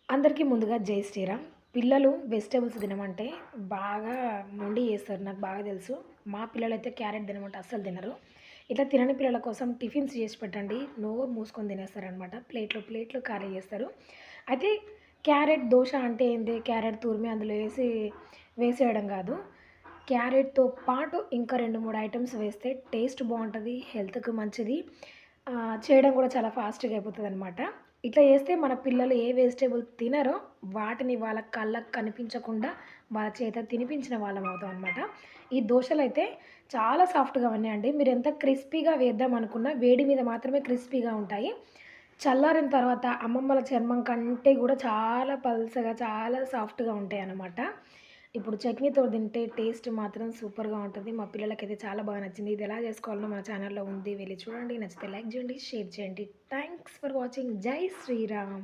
అందరికీ ముందుగా జై శ్రీరామ్. పిల్లలు వెజిటబుల్స్ తినమంటే బాగా మొండి చేస్తారు. నాకు బాగా తెలుసు. మా పిల్లలైతే క్యారెట్ తినమంటే అస్సలు తినరు. ఇట్లా తినని పిల్లల కోసం టిఫిన్స్ చేసి పెట్టండి. నోరు మూసుకొని తినేస్తారనమాట. ప్లేట్లు ప్లేట్లు ఖాళీ చేస్తారు. అయితే క్యారెట్ దోశ అంటే ఏంది? క్యారెట్ తురిమి అందులో వేసేయడం కాదు. క్యారెట్‌తో పాటు ఇంకా 2, 3 ఐటెమ్స్ వేస్తే టేస్ట్ బావుంటది. హెల్త్‌కి మంచిది. చేయడం కూడా చాలా ఫాస్ట్‌గా అయిపోతదనమాట. ఇట్లా చేస్తే మన పిల్లలు ఏ వెజిటబుల్ తినరో వాటిని వాళ్ళ కళ్ళకి కనిపించకుండా వాళ్ళ చేత తినిపించిన వాళ్ళం అవుతాం అనమాట. ఈ దోసలైతే చాలా సాఫ్ట్‌గా ఉన్నాయండి. మీరెంత క్రిస్పీగా వేద్దాం అనుకున్నా వేడి మీద మాత్రమే క్రిస్పీగా ఉంటాయి. చల్లారిన తర్వాత అమ్మమ్మల చర్మం కంటే గూడా చాలా పల్చగా, చాలా సాఫ్ట్‌గా ఉంటాయనమాట. ఇప్పుడు చట్నీతో తింటే టేస్ట్ మాత్రం సూపర్‌గా ఉంటది. మా పిల్లలకైతే చాలా బాగా నచ్చింది. ఇది ఎలా చేసుకోవాలో మన ఛానల్‌లో ఉంది. వెళ్లి చూడండి. నచ్చితే లైక్ చేయండి, షేర్ చేయండి. Thanks for watching. జై శ్రీరామ్.